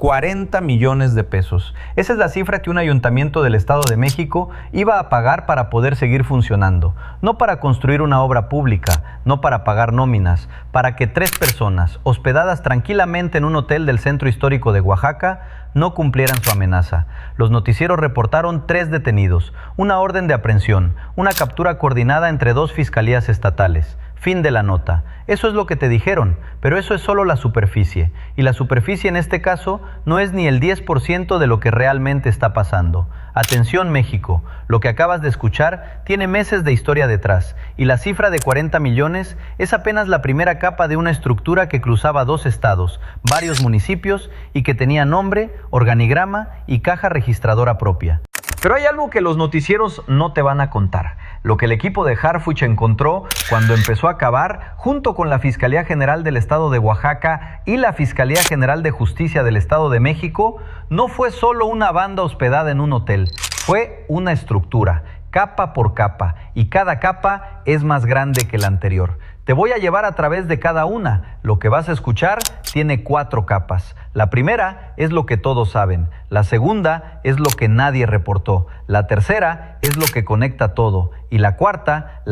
40 millones de pesos. Esa es la cifra que un ayuntamiento del Estado de México iba a pagar para poder seguir funcionando. No para construir una obra pública, no para pagar nóminas, para que 3 personas, hospedadas tranquilamente en un hotel del centro histórico de Oaxaca, no cumplieran su amenaza. Los noticieros reportaron 3 detenidos, una orden de aprehensión, una captura coordinada entre 2 fiscalías estatales. Fin de la nota. Eso es lo que te dijeron, pero eso es solo la superficie. Y la superficie en este caso no es ni el 10% de lo que realmente está pasando. Atención México, lo que acabas de escuchar tiene meses de historia detrás, y la cifra de 40 millones es apenas la primera capa de una estructura que cruzaba 2 estados, varios municipios y que tenía nombre, organigrama y caja registradora propia. Pero hay algo que los noticieros no te van a contar. Lo que el equipo de Harfuch encontró cuando empezó a cavar, junto con la Fiscalía General del Estado de Oaxaca y la Fiscalía General de Justicia del Estado de México, no fue solo una banda hospedada en un hotel, fue una estructura, capa por capa, y cada capa es más grande que la anterior. Te voy a llevar a través de cada una. Lo que vas a escuchar tiene 4 capas. La primera es lo que todos saben. La segunda es lo que nadie reportó. La tercera es lo que conecta todo. Y la cuarta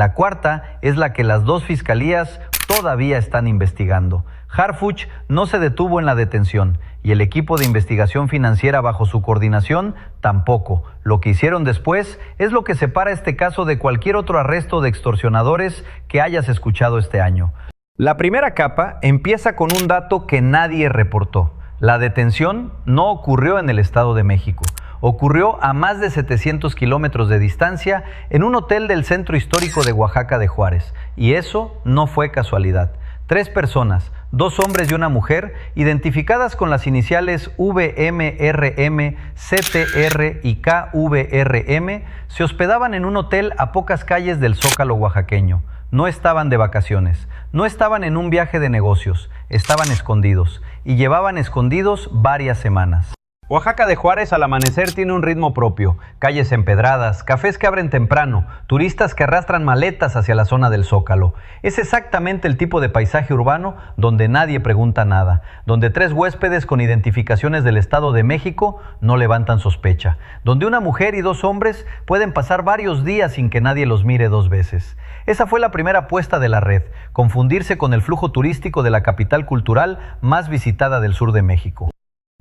es la que las 2 fiscalías todavía están investigando. Harfuch no se detuvo en la detención y el equipo de investigación financiera bajo su coordinación tampoco. Lo que hicieron después es lo que separa este caso de cualquier otro arresto de extorsionadores que hayas escuchado este año. La primera capa empieza con un dato que nadie reportó. La detención no ocurrió en el Estado de México. Ocurrió a más de 700 kilómetros de distancia en un hotel del centro histórico de Oaxaca de Juárez. Y eso no fue casualidad. 3 personas, 2 hombres y una mujer, identificadas con las iniciales VMRM, CTR y KVRM, se hospedaban en un hotel a pocas calles del Zócalo oaxaqueño. No estaban de vacaciones, no estaban en un viaje de negocios, estaban escondidos y llevaban escondidos varias semanas. Oaxaca de Juárez al amanecer tiene un ritmo propio, calles empedradas, cafés que abren temprano, turistas que arrastran maletas hacia la zona del Zócalo. Es exactamente el tipo de paisaje urbano donde nadie pregunta nada, donde 3 huéspedes con identificaciones del Estado de México no levantan sospecha, donde una mujer y 2 hombres pueden pasar varios días sin que nadie los mire 2 veces. Esa fue la primera apuesta de la red, confundirse con el flujo turístico de la capital cultural más visitada del sur de México.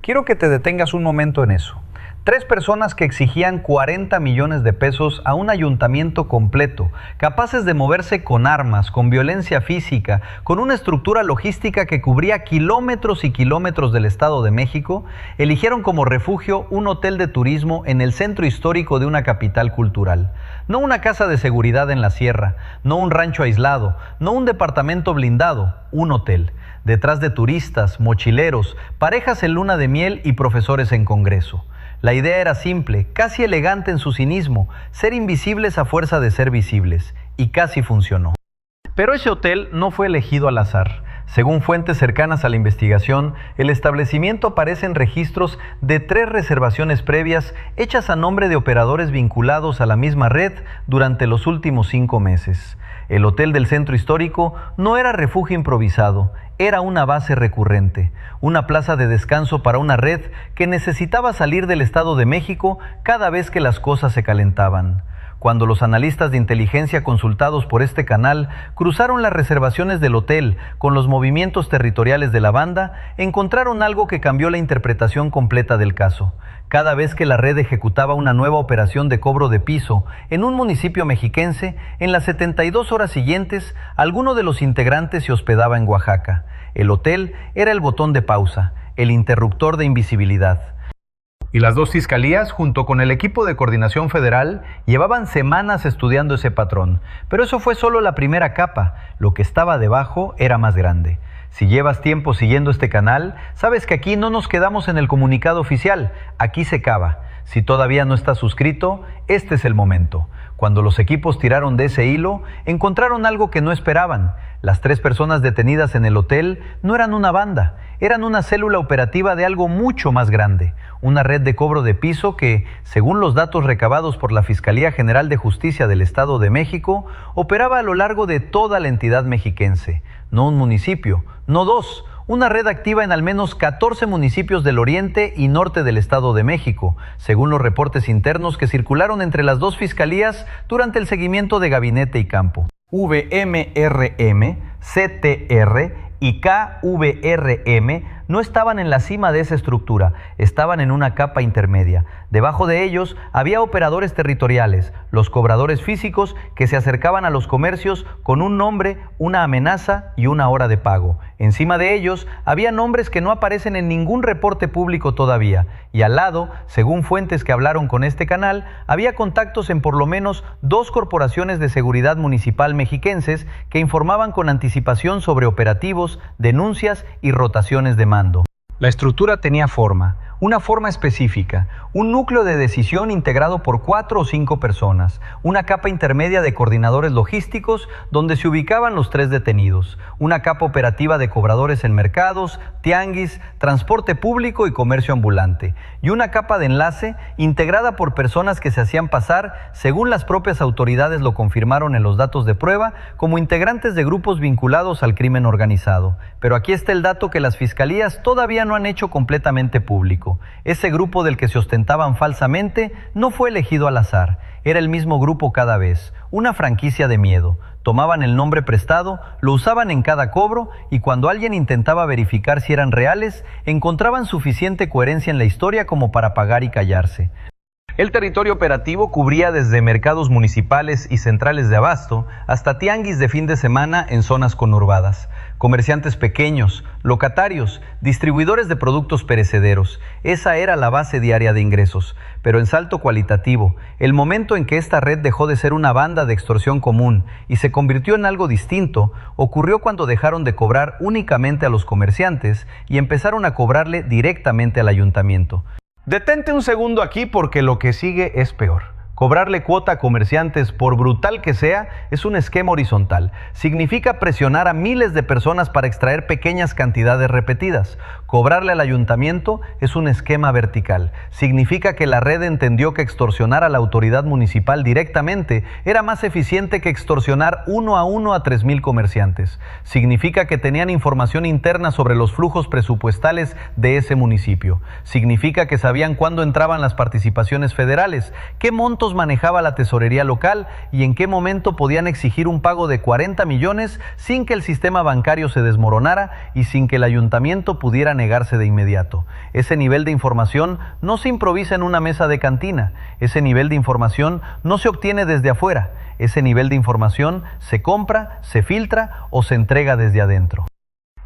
Quiero que te detengas un momento en eso. 3 personas que exigían 40 millones de pesos a un ayuntamiento completo, capaces de moverse con armas, con violencia física, con una estructura logística que cubría kilómetros y kilómetros del Estado de México, eligieron como refugio un hotel de turismo en el centro histórico de una capital cultural. No una casa de seguridad en la sierra, no un rancho aislado, no un departamento blindado, un hotel. Detrás de turistas, mochileros, parejas en luna de miel y profesores en congreso. La idea era simple, casi elegante en su cinismo, ser invisibles a fuerza de ser visibles, y casi funcionó. Pero ese hotel no fue elegido al azar. Según fuentes cercanas a la investigación, el establecimiento aparece en registros de 3 reservaciones previas hechas a nombre de operadores vinculados a la misma red durante los últimos 5 meses. El hotel del centro histórico no era refugio improvisado, era una base recurrente, una plaza de descanso para una red que necesitaba salir del Estado de México cada vez que las cosas se calentaban. Cuando los analistas de inteligencia consultados por este canal cruzaron las reservaciones del hotel con los movimientos territoriales de la banda, encontraron algo que cambió la interpretación completa del caso. Cada vez que la red ejecutaba una nueva operación de cobro de piso en un municipio mexiquense, en las 72 horas siguientes, alguno de los integrantes se hospedaba en Oaxaca. El hotel era el botón de pausa, el interruptor de invisibilidad. Y las 2 fiscalías, junto con el equipo de coordinación federal, llevaban semanas estudiando ese patrón. Pero eso fue solo la primera capa. Lo que estaba debajo era más grande. Si llevas tiempo siguiendo este canal, sabes que aquí no nos quedamos en el comunicado oficial. Aquí se cava. Si todavía no estás suscrito, este es el momento. Cuando los equipos tiraron de ese hilo, encontraron algo que no esperaban. Las 3 personas detenidas en el hotel no eran una banda, eran una célula operativa de algo mucho más grande, una red de cobro de piso que, según los datos recabados por la Fiscalía General de Justicia del Estado de México, operaba a lo largo de toda la entidad mexiquense. No un municipio, no 2, una red activa en al menos 14 municipios del oriente y norte del Estado de México, según los reportes internos que circularon entre las dos fiscalías durante el seguimiento de gabinete y campo. VMRM, CTR y KVRM no estaban en la cima de esa estructura, estaban en una capa intermedia. Debajo de ellos había operadores territoriales, los cobradores físicos que se acercaban a los comercios con un nombre, una amenaza y una hora de pago. Encima de ellos había nombres que no aparecen en ningún reporte público todavía. Y al lado, según fuentes que hablaron con este canal, había contactos en por lo menos 2 corporaciones de seguridad municipal mexiquenses que informaban con anticipación sobre operativos, denuncias y rotaciones de mando. La estructura tenía forma, una forma específica, un núcleo de decisión integrado por 4 o 5 personas, una capa intermedia de coordinadores logísticos donde se ubicaban los 3 detenidos, una capa operativa de cobradores en mercados, tianguis, transporte público y comercio ambulante, y una capa de enlace integrada por personas que se hacían pasar, según las propias autoridades lo confirmaron en los datos de prueba, como integrantes de grupos vinculados al crimen organizado. Pero aquí está el dato que las fiscalías todavía no han hecho completamente público. Ese grupo del que se ostentaban falsamente no fue elegido al azar, era el mismo grupo cada vez, una franquicia de miedo. Tomaban el nombre prestado, lo usaban en cada cobro y cuando alguien intentaba verificar si eran reales, encontraban suficiente coherencia en la historia como para pagar y callarse. El territorio operativo cubría desde mercados municipales y centrales de abasto hasta tianguis de fin de semana en zonas conurbadas, comerciantes pequeños, locatarios, distribuidores de productos perecederos. Esa era la base diaria de ingresos, pero en salto cualitativo, el momento en que esta red dejó de ser una banda de extorsión común y se convirtió en algo distinto, ocurrió cuando dejaron de cobrar únicamente a los comerciantes y empezaron a cobrarle directamente al ayuntamiento. Detente un segundo aquí porque lo que sigue es peor. Cobrarle cuota a comerciantes, por brutal que sea, es un esquema horizontal. Significa presionar a miles de personas para extraer pequeñas cantidades repetidas. Cobrarle al ayuntamiento es un esquema vertical. Significa que la red entendió que extorsionar a la autoridad municipal directamente era más eficiente que extorsionar uno a 3,000 comerciantes. Significa que tenían información interna sobre los flujos presupuestales de ese municipio. Significa que sabían cuándo entraban las participaciones federales, qué montos manejaba la tesorería local y en qué momento podían exigir un pago de 40 millones sin que el sistema bancario se desmoronara y sin que el ayuntamiento pudiera negarse de inmediato. Ese nivel de información no se improvisa en una mesa de cantina. Ese nivel de información no se obtiene desde afuera. Ese nivel de información se compra, se filtra o se entrega desde adentro.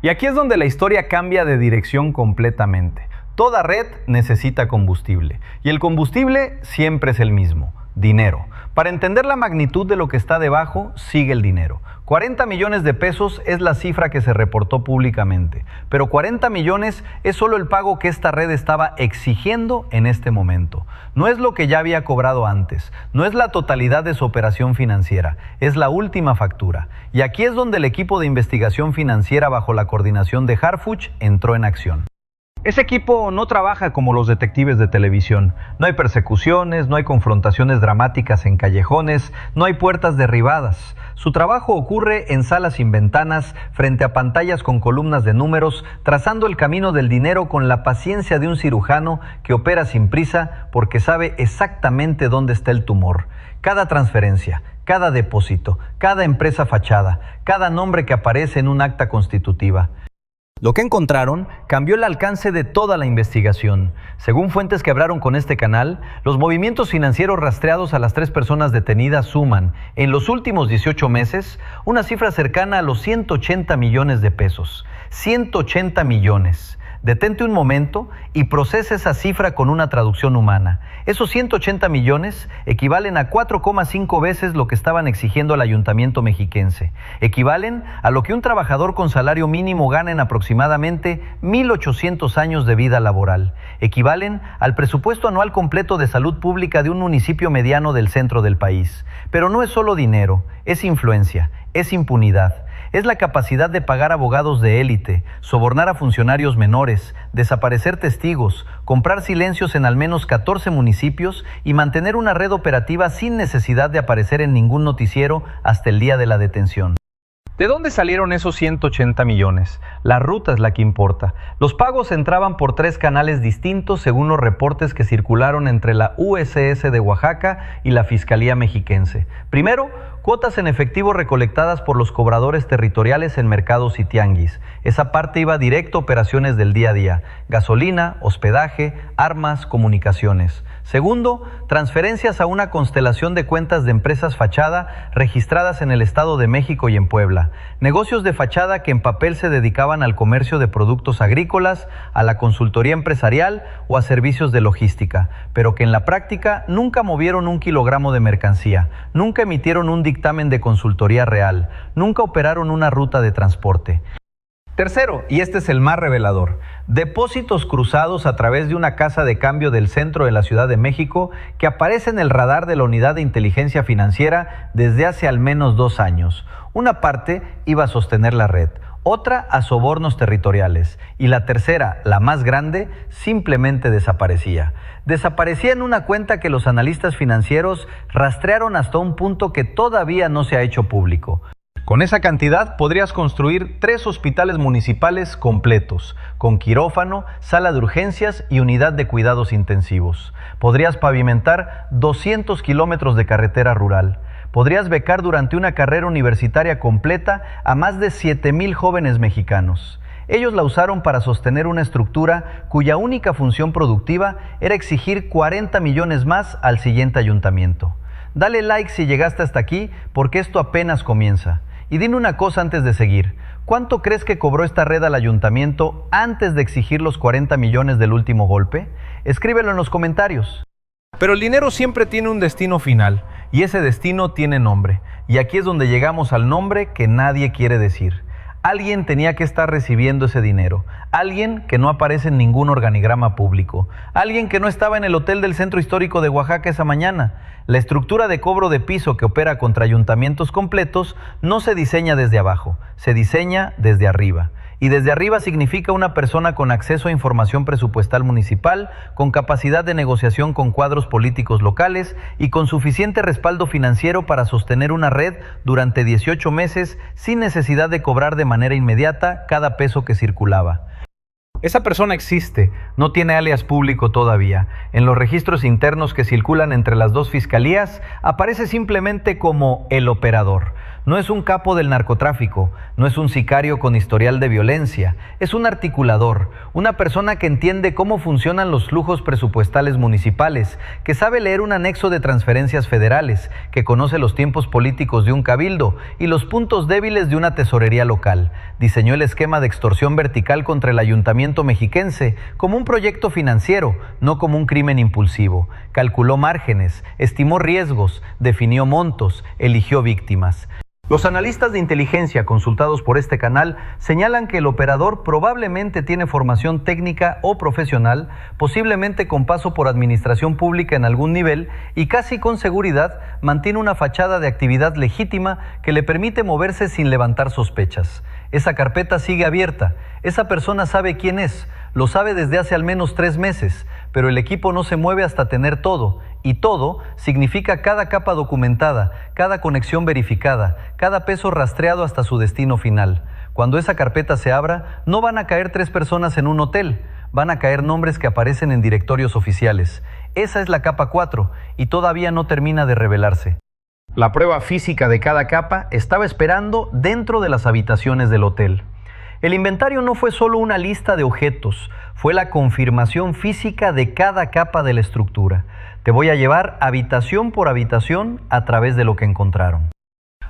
Y aquí es donde la historia cambia de dirección completamente. Toda red necesita combustible y el combustible siempre es el mismo, dinero. Para entender la magnitud de lo que está debajo, sigue el dinero. 40 millones de pesos es la cifra que se reportó públicamente, pero 40 millones es solo el pago que esta red estaba exigiendo en este momento. No es lo que ya había cobrado antes, no es la totalidad de su operación financiera, es la última factura. Y aquí es donde el equipo de investigación financiera bajo la coordinación de Harfuch entró en acción. Ese equipo no trabaja como los detectives de televisión. No hay persecuciones, no hay confrontaciones dramáticas en callejones, no hay puertas derribadas. Su trabajo ocurre en salas sin ventanas, frente a pantallas con columnas de números, trazando el camino del dinero con la paciencia de un cirujano que opera sin prisa porque sabe exactamente dónde está el tumor. Cada transferencia, cada depósito, cada empresa fachada, cada nombre que aparece en un acta constitutiva. Lo que encontraron cambió el alcance de toda la investigación. Según fuentes que hablaron con este canal, los movimientos financieros rastreados a las 3 personas detenidas suman, en los últimos 18 meses, una cifra cercana a los 180 millones de pesos. 180 millones. Detente un momento y procesa esa cifra con una traducción humana. Esos 180 millones equivalen a 4,5 veces lo que estaban exigiendo al ayuntamiento mexiquense. Equivalen a lo que un trabajador con salario mínimo gana en aproximadamente 1,800 años de vida laboral. Equivalen al presupuesto anual completo de salud pública de un municipio mediano del centro del país. Pero no es solo dinero, es influencia, es impunidad. Es la capacidad de pagar abogados de élite, sobornar a funcionarios menores, desaparecer testigos, comprar silencios en al menos 14 municipios y mantener una red operativa sin necesidad de aparecer en ningún noticiero hasta el día de la detención. ¿De dónde salieron esos 180 millones? La ruta es la que importa. Los pagos entraban por 3 canales distintos según los reportes que circularon entre la USS de Oaxaca y la Fiscalía Mexiquense. Primero, cuotas en efectivo recolectadas por los cobradores territoriales en mercados y tianguis. Esa parte iba directo a operaciones del día a día: gasolina, hospedaje, armas, comunicaciones. Segundo, transferencias a una constelación de cuentas de empresas fachada registradas en el Estado de México y en Puebla. Negocios de fachada que en papel se dedicaban al comercio de productos agrícolas, a la consultoría empresarial o a servicios de logística, pero que en la práctica nunca movieron 1 kilogramo de mercancía, nunca emitieron un dictamen de consultoría real, nunca operaron una ruta de transporte. Tercero, y este es el más revelador, depósitos cruzados a través de una casa de cambio del centro de la Ciudad de México que aparece en el radar de la Unidad de Inteligencia Financiera desde hace al menos 2 años. Una parte iba a sostener la red, otra a sobornos territoriales y la tercera, la más grande, simplemente desaparecía. Desaparecía en una cuenta que los analistas financieros rastrearon hasta un punto que todavía no se ha hecho público. Con esa cantidad podrías construir 3 hospitales municipales completos, con quirófano, sala de urgencias y unidad de cuidados intensivos. Podrías pavimentar 200 kilómetros de carretera rural. Podrías becar durante una carrera universitaria completa a más de 7,000 jóvenes mexicanos. Ellos la usaron para sostener una estructura cuya única función productiva era exigir 40 millones más al siguiente ayuntamiento. Dale like si llegaste hasta aquí, porque esto apenas comienza. Y dime una cosa antes de seguir: ¿cuánto crees que cobró esta red al ayuntamiento antes de exigir los 40 millones del último golpe? Escríbelo en los comentarios. Pero el dinero siempre tiene un destino final, y ese destino tiene nombre. Y aquí es donde llegamos al nombre que nadie quiere decir. Alguien tenía que estar recibiendo ese dinero, alguien que no aparece en ningún organigrama público, alguien que no estaba en el hotel del Centro Histórico de Oaxaca esa mañana. La estructura de cobro de piso que opera contra ayuntamientos completos no se diseña desde abajo, se diseña desde arriba. Y desde arriba significa una persona con acceso a información presupuestal municipal, con capacidad de negociación con cuadros políticos locales y con suficiente respaldo financiero para sostener una red durante 18 meses sin necesidad de cobrar de manera inmediata cada peso que circulaba. Esa persona existe, no tiene alias público todavía. En los registros internos que circulan entre las 2 fiscalías, aparece simplemente como el operador. No es un capo del narcotráfico, no es un sicario con historial de violencia, es un articulador, una persona que entiende cómo funcionan los flujos presupuestales municipales, que sabe leer un anexo de transferencias federales, que conoce los tiempos políticos de un cabildo y los puntos débiles de una tesorería local. Diseñó el esquema de extorsión vertical contra el ayuntamiento mexiquense como un proyecto financiero, no como un crimen impulsivo. Calculó márgenes, estimó riesgos, definió montos, eligió víctimas. Los analistas de inteligencia consultados por este canal señalan que el operador probablemente tiene formación técnica o profesional, posiblemente con paso por administración pública en algún nivel y casi con seguridad mantiene una fachada de actividad legítima que le permite moverse sin levantar sospechas. Esa carpeta sigue abierta, esa persona sabe quién es, lo sabe desde hace al menos 3 meses, pero el equipo no se mueve hasta tener todo. Y todo significa cada capa documentada, cada conexión verificada, cada peso rastreado hasta su destino final. Cuando esa carpeta se abra, no van a caer 3 personas en un hotel, van a caer nombres que aparecen en directorios oficiales. Esa es la capa 4 y todavía no termina de revelarse. La prueba física de cada capa estaba esperando dentro de las habitaciones del hotel. El inventario no fue solo una lista de objetos, fue la confirmación física de cada capa de la estructura. Te voy a llevar habitación por habitación a través de lo que encontraron.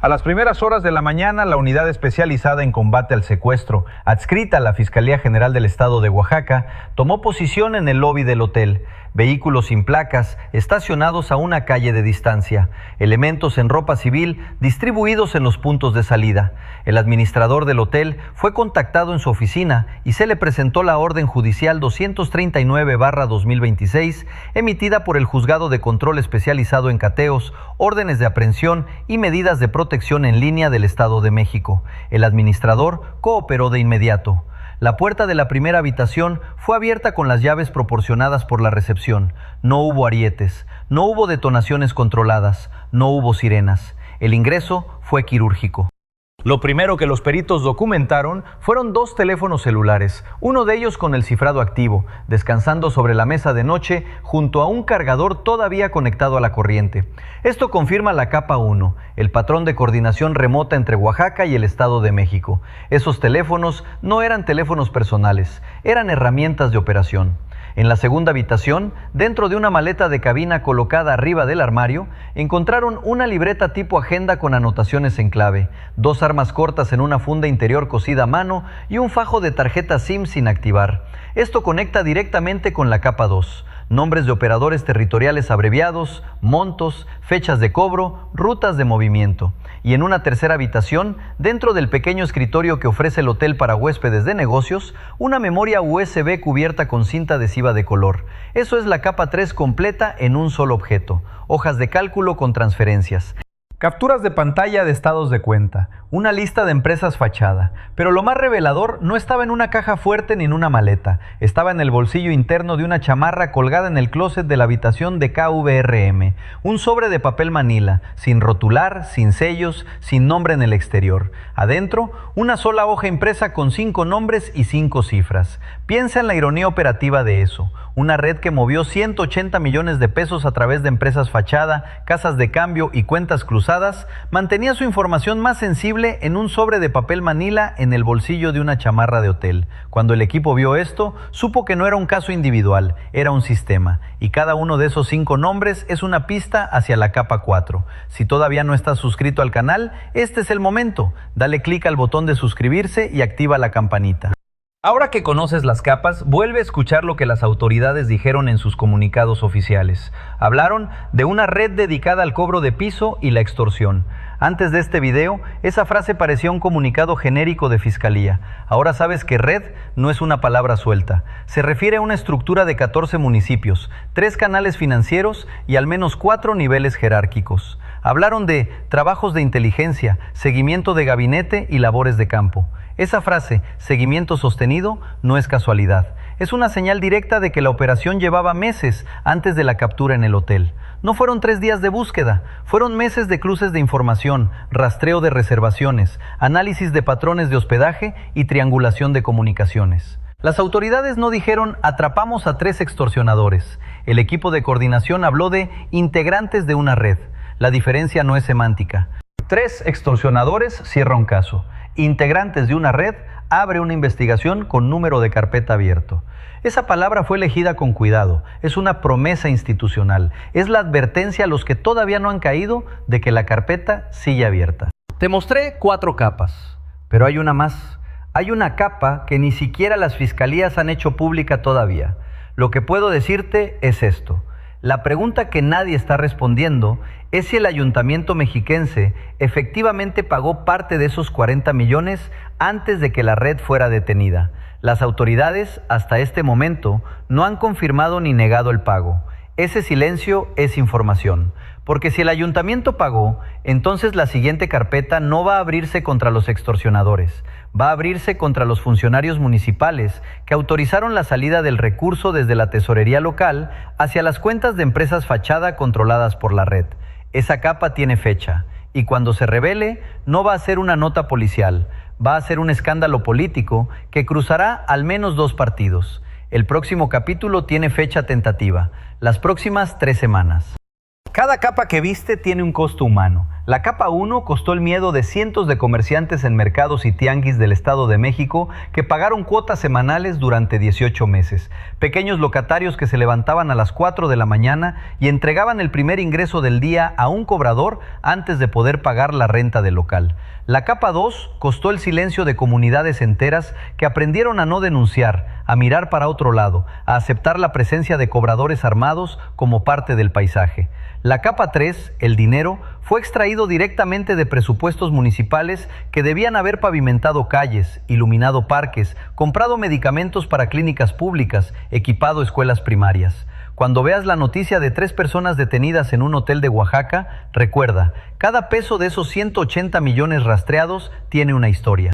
A las primeras horas de la mañana, la unidad especializada en combate al secuestro, adscrita a la Fiscalía General del Estado de Oaxaca, tomó posición en el lobby del hotel. Vehículos sin placas estacionados a una calle de distancia, elementos en ropa civil distribuidos en los puntos de salida. El administrador del hotel fue contactado en su oficina y se le presentó la orden judicial 239/2026, emitida por el Juzgado de Control Especializado en Cateos, órdenes de aprehensión y medidas de protección en línea del Estado de México. El administrador cooperó de inmediato. La puerta de la primera habitación fue abierta con las llaves proporcionadas por la recepción. No hubo arietes, no hubo detonaciones controladas, no hubo sirenas. El ingreso fue quirúrgico. Lo primero que los peritos documentaron fueron 2 teléfonos celulares, uno de ellos con el cifrado activo, descansando sobre la mesa de noche junto a un cargador todavía conectado a la corriente. Esto confirma la capa 1, el patrón de coordinación remota entre Oaxaca y el Estado de México. Esos teléfonos no eran teléfonos personales, eran herramientas de operación. En la segunda habitación, dentro de una maleta de cabina colocada arriba del armario, encontraron una libreta tipo agenda con anotaciones en clave, 2 armas cortas en una funda interior cosida a mano y un fajo de tarjeta SIM sin activar. Esto conecta directamente con la capa 2. Nombres de operadores territoriales abreviados, montos, fechas de cobro, rutas de movimiento. Y en una tercera habitación, dentro del pequeño escritorio que ofrece el hotel para huéspedes de negocios, una memoria USB cubierta con cinta adhesiva de color. Eso es la capa 3 completa en un solo objeto. Hojas de cálculo con transferencias. Capturas de pantalla de estados de cuenta, una lista de empresas fachada, pero lo más revelador no estaba en una caja fuerte ni en una maleta, estaba en el bolsillo interno de una chamarra colgada en el closet de la habitación de KVRM, un sobre de papel manila, sin rotular, sin sellos, sin nombre en el exterior. Adentro, una sola hoja impresa con 5 nombres y 5 cifras. Piensa en la ironía operativa de eso. Una red que movió 180 millones de pesos a través de empresas fachada, casas de cambio y cuentas cruzadas, mantenía su información más sensible en un sobre de papel manila en el bolsillo de una chamarra de hotel. Cuando el equipo vio esto, supo que no era un caso individual, era un sistema, y cada uno de esos 5 nombres es una pista hacia la capa 4. Si todavía no estás suscrito al canal, este es el momento. Dale clic al botón de suscribirse y activa la campanita. Ahora que conoces las capas, vuelve a escuchar lo que las autoridades dijeron en sus comunicados oficiales. Hablaron de una red dedicada al cobro de piso y la extorsión. Antes de este video, esa frase parecía un comunicado genérico de fiscalía. Ahora sabes que red no es una palabra suelta. Se refiere a una estructura de 14 municipios, 3 canales financieros y al menos 4 niveles jerárquicos. Hablaron de trabajos de inteligencia, seguimiento de gabinete y labores de campo. Esa frase, seguimiento sostenido, no es casualidad. Es una señal directa de que la operación llevaba meses antes de la captura en el hotel. No fueron 3 días de búsqueda, fueron meses de cruces de información, rastreo de reservaciones, análisis de patrones de hospedaje y triangulación de comunicaciones. Las autoridades no dijeron atrapamos a 3 extorsionadores. El equipo de coordinación habló de integrantes de una red. La diferencia no es semántica. 3 extorsionadores cierra un caso. Integrantes de una red abre una investigación con número de carpeta abierto. Esa palabra fue elegida con cuidado, es una promesa institucional, es la advertencia a los que todavía no han caído de que la carpeta sigue abierta. Te mostré 4 capas, pero hay una más. Hay una capa que ni siquiera las fiscalías han hecho pública todavía. Lo que puedo decirte es esto. La pregunta que nadie está respondiendo es si el ayuntamiento mexiquense efectivamente pagó parte de esos 40 millones antes de que la red fuera detenida. Las autoridades, hasta este momento, no han confirmado ni negado el pago. Ese silencio es información, porque si el ayuntamiento pagó, entonces la siguiente carpeta no va a abrirse contra los extorsionadores, va a abrirse contra los funcionarios municipales que autorizaron la salida del recurso desde la tesorería local hacia las cuentas de empresas fachada controladas por la red. Esa capa tiene fecha, y cuando se revele, no va a ser una nota policial, va a ser un escándalo político que cruzará al menos 2 partidos. El próximo capítulo tiene fecha tentativa, las próximas 3 semanas. Cada capa que viste tiene un costo humano. La capa 1 costó el miedo de cientos de comerciantes en mercados y tianguis del Estado de México que pagaron cuotas semanales durante 18 meses. Pequeños locatarios que se levantaban a las 4 de la mañana y entregaban el primer ingreso del día a un cobrador antes de poder pagar la renta del local. La capa 2 costó el silencio de comunidades enteras que aprendieron a no denunciar, a mirar para otro lado, a aceptar la presencia de cobradores armados como parte del paisaje. La capa 3, el dinero, fue extraído directamente de presupuestos municipales que debían haber pavimentado calles, iluminado parques, comprado medicamentos para clínicas públicas, equipado escuelas primarias. Cuando veas la noticia de 3 personas detenidas en un hotel de Oaxaca, recuerda, cada peso de esos 180 millones rastreados tiene una historia.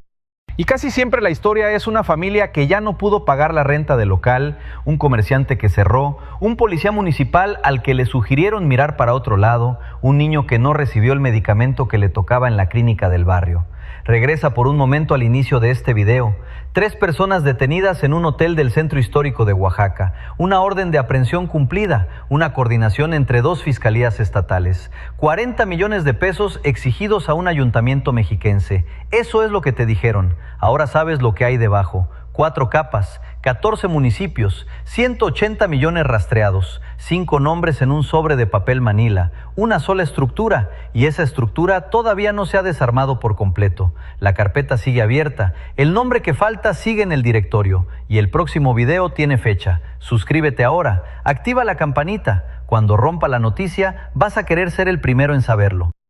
Y casi siempre la historia es una familia que ya no pudo pagar la renta del local, un comerciante que cerró, un policía municipal al que le sugirieron mirar para otro lado, un niño que no recibió el medicamento que le tocaba en la clínica del barrio. Regresa por un momento al inicio de este video. 3 personas detenidas en un hotel del centro histórico de Oaxaca. Una orden de aprehensión cumplida. Una coordinación entre 2 fiscalías estatales. 40 millones de pesos exigidos a un ayuntamiento mexiquense. Eso es lo que te dijeron. Ahora sabes lo que hay debajo. 4 capas, 14 municipios, 180 millones rastreados, 5 nombres en un sobre de papel manila, una sola estructura, y esa estructura todavía no se ha desarmado por completo. La carpeta sigue abierta, el nombre que falta sigue en el directorio, y el próximo video tiene fecha. Suscríbete ahora, activa la campanita. Cuando rompa la noticia, vas a querer ser el primero en saberlo.